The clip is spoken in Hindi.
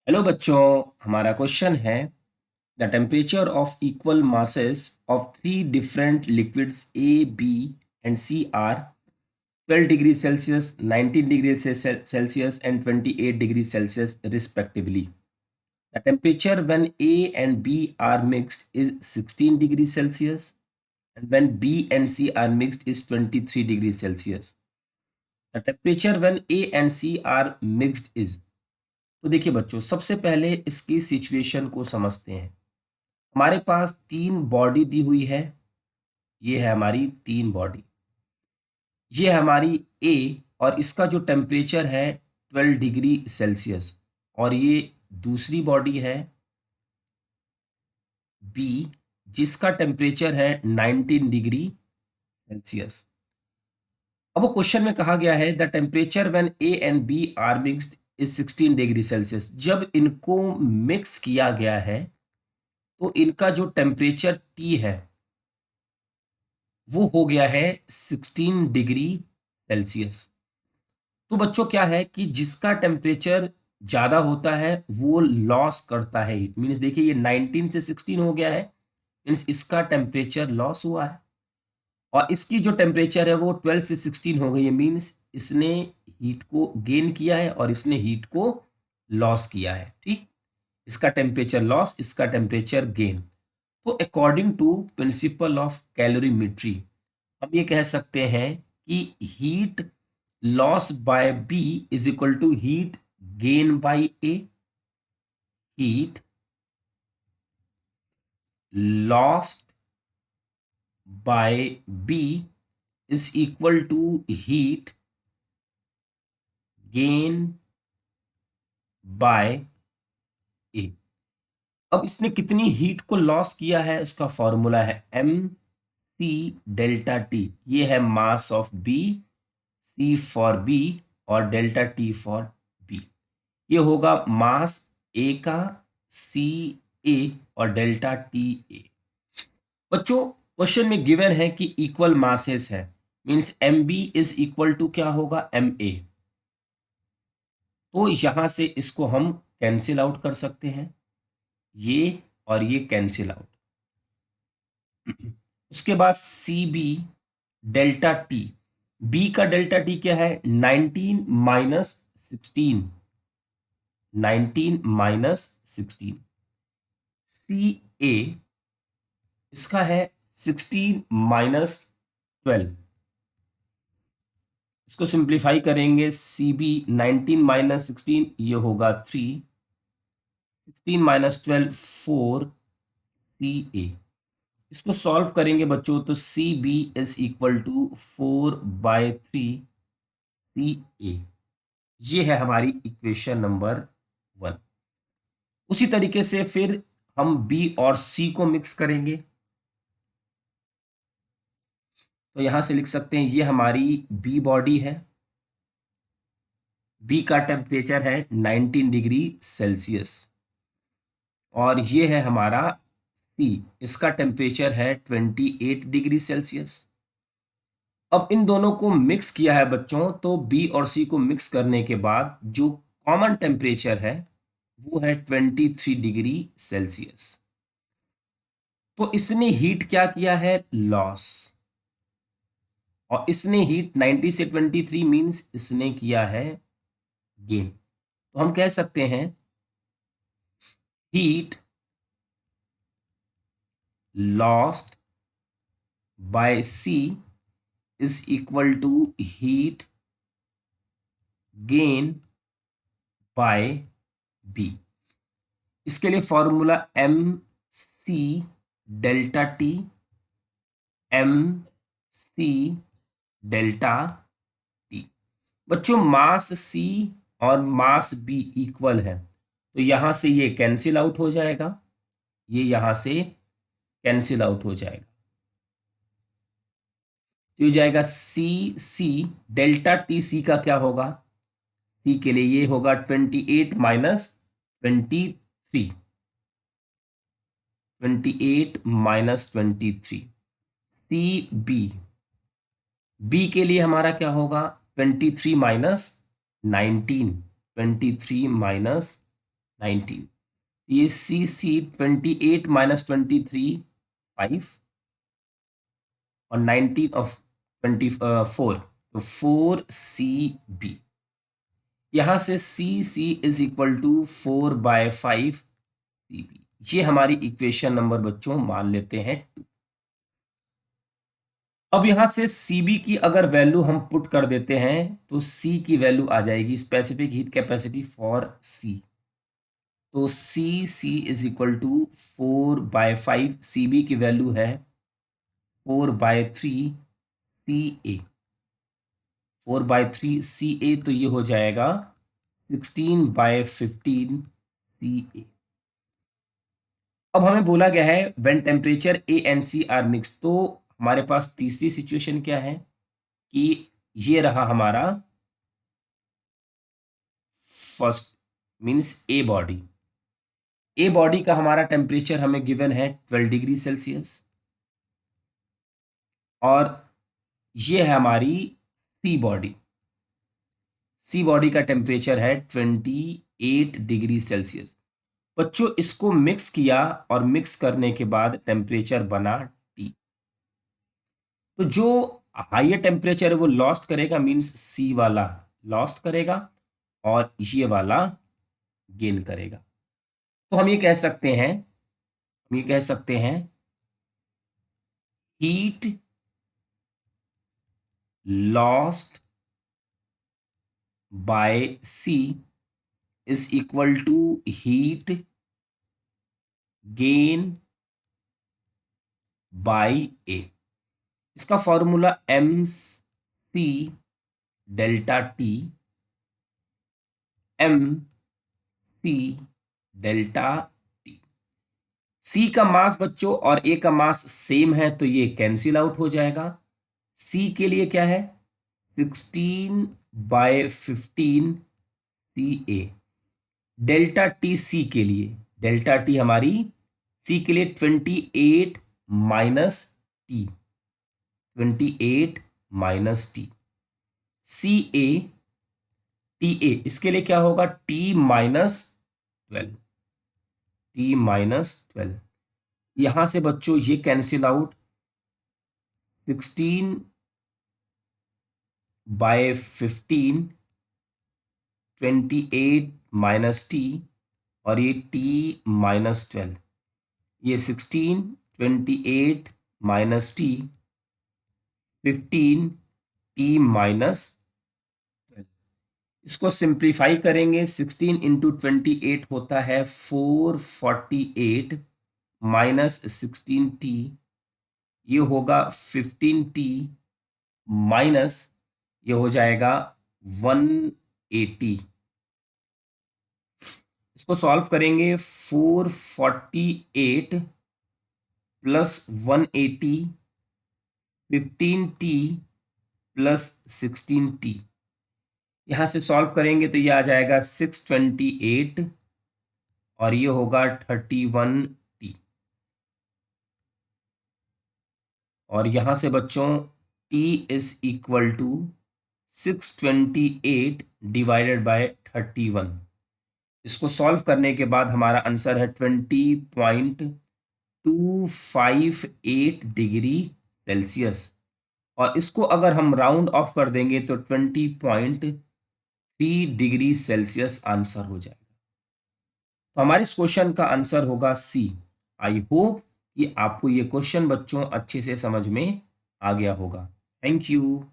हेलो बच्चों, हमारा क्वेश्चन है the temperature of equal masses of three different liquids A B and C are 12 degree Celsius 19 degree Celsius and 28 degree Celsius respectively. The temperature when A and B are mixed is 16 degree Celsius and when B and C are mixed is 23 degree Celsius. The temperature when A and C are mixed is. तो देखिए बच्चों, सबसे पहले इसकी सिचुएशन को समझते हैं. हमारे पास तीन बॉडी दी हुई है. ये है हमारी तीन बॉडी. ये है हमारी ए और इसका जो टेम्परेचर है 12 डिग्री सेल्सियस. और ये दूसरी बॉडी है बी जिसका टेम्परेचर है 19 डिग्री सेल्सियस. अब वो क्वेश्चन में कहा गया है the temperature when A and B are mixed is 16 degree Celsius. जब इनको मिक्स किया गया है तो इनका जो टेम्परेचर टी है वो हो गया है 16 डिग्री सेल्सियस. तो बच्चों क्या है कि जिसका टेम्परेचर ज्यादा होता है वो लॉस करता है हीट. मीन्स देखिए ये 19 से 16 हो गया है. मीन्स इसका टेम्परेचर लॉस हुआ है. और इसकी जो टेम्परेचर है वो 12 से 16 हो गई है. मीन्स इसने हीट को गेन किया है और इसने हीट को लॉस किया है. ठीक, इसका टेम्परेचर लॉस, इसका टेम्परेचर गेन. तो according to principle of calorimetry हम ये कह सकते हैं कि heat loss by B is equal to heat gain by A. Heat lost by B is equal to heat gain by A. अब इसने कितनी हीट को लॉस किया है, इसका फॉर्मूला है एम सी डेल्टा टी. ये है mass of B, C for B और डेल्टा टी फॉर बी. ये होगा मास ए का, सी ए और डेल्टा टी ए. बच्चों क्वेश्चन में गिवन है कि इक्वल मासेस है. Means M B is equal to क्या होगा, एम ए. तो यहां से इसको हम कैंसिल आउट कर सकते हैं. ये और ये कैंसिल आउट. उसके बाद C B delta T. B का डेल्टा टी क्या है, 19 माइनस 16. 19 माइनस 16. सी ए इसका है 16 माइनस 12. इसको सिंप्लीफाई करेंगे. सी बी 19 माइनस 16 ये होगा 3. 16 माइनस 12 4. सी ए इसको सॉल्व करेंगे बच्चों तो C B is equal to 4/3 C A. ये है हमारी इक्वेशन नंबर 1. उसी तरीके से फिर हम बी और सी को मिक्स करेंगे. तो यहां से लिख सकते हैं ये हमारी बी बॉडी है. बी का टेम्परेचर है 19 डिग्री सेल्सियस. और ये है हमारा सी, इसका टेम्परेचर है 28 डिग्री सेल्सियस. अब इन दोनों को मिक्स किया है बच्चों, तो बी और सी को मिक्स करने के बाद जो कॉमन टेम्परेचर है वो है 23 डिग्री सेल्सियस. तो इसने हीट क्या किया है, लॉस. और इसने हीट 90 से 23 मींस इसने किया है गेन. तो हम कह सकते हैं heat lost by C is equal to heat gain by B. इसके लिए formula M C delta T. M C delta T. बच्चों मास सी और मास बी इक्वल है तो यहां से ये कैंसिल आउट हो जाएगा. ये यहां से कैंसिल आउट हो जाएगा. तो ये जाएगा सी सी डेल्टा टी. सी का क्या होगा, सी के लिए ये होगा 28 minus 23. 28 minus 23. C B, B के लिए हमारा क्या होगा 23 माइनस 19. 23 माइनस 19, ये सी 28 माइनस 23 5 और 19 ऑफ 24 तो 4CB। यहां से सी इज इक्वल टू 4/5CB। ये हमारी इक्वेशन नंबर बच्चों मान लेते हैं 2। अब यहां से सीबी की अगर वैल्यू हम पुट कर देते हैं तो सी की वैल्यू आ जाएगी स्पेसिफिक हीट कैपेसिटी फॉर सी। तो सी इज इक्वल टू 4/5, सीबी की वैल्यू है 4/3 CA। 4/3 CA तो ये हो जाएगा 16/15 CA। अब हमें बोला गया है when temperature A and C are mix, तो हमारे पास तीसरी सिचुएशन क्या है कि ये रहा हमारा फर्स्ट मींस ए बॉडी का हमारा टेम्परेचर हमें गिवन है 12 डिग्री सेल्सियस और ये है हमारी सी बॉडी का टेम्परेचर है 28 डिग्री सेल्सियस। बच्चों इसको मिक्स किया और मिक्स करने के बाद टेम्परेचर बना T। तो जो हाइयर टेम्परेचर है वो लॉस्ट करेगा, मींस सी वाला लॉस्ट करेगा और ये वाला गेन करेगा। तो हम ये कह सकते हैं heat lost by C is equal to heat gain by A. इसका formula MC delta T MC delta T। C का मास बच्चों और ए का मास सेम है तो ये कैंसिल आउट हो जाएगा। सी के लिए क्या है 16/15 CA। डेल्टा टी सी के लिए, डेल्टा टी हमारी सी के लिए 28 minus T, 28 minus T. CA TA इसके लिए क्या होगा T-12, T-12। यहां से बच्चों ये कैंसिल आउट 16/15 28 माइनस टी और ये T-12, ये 16 28 माइनस टी 15 T-12। इसको सिंप्लीफाई करेंगे 16 इंटू 28 होता है 448 माइनस 16T, ये होगा 15T माइनस ये हो जाएगा 180। इसको सॉल्व करेंगे 448 प्लस 180 15T प्लस 16T। यहां से सॉल्व करेंगे तो ये आ जाएगा 628 और ये होगा 31T। और यहां से बच्चों T is equal to 628 divided by 31। इसको सॉल्व करने के बाद हमारा आंसर है 20.258 डिग्री सेल्सियस और इसको अगर हम राउंड ऑफ कर देंगे तो 20.3 डिग्री सेल्सियस आंसर हो जाएगा। तो हमारे इस क्वेश्चन का आंसर होगा C। आई होप कि आपको ये क्वेश्चन बच्चों अच्छे से समझ में आ गया होगा। Thank you.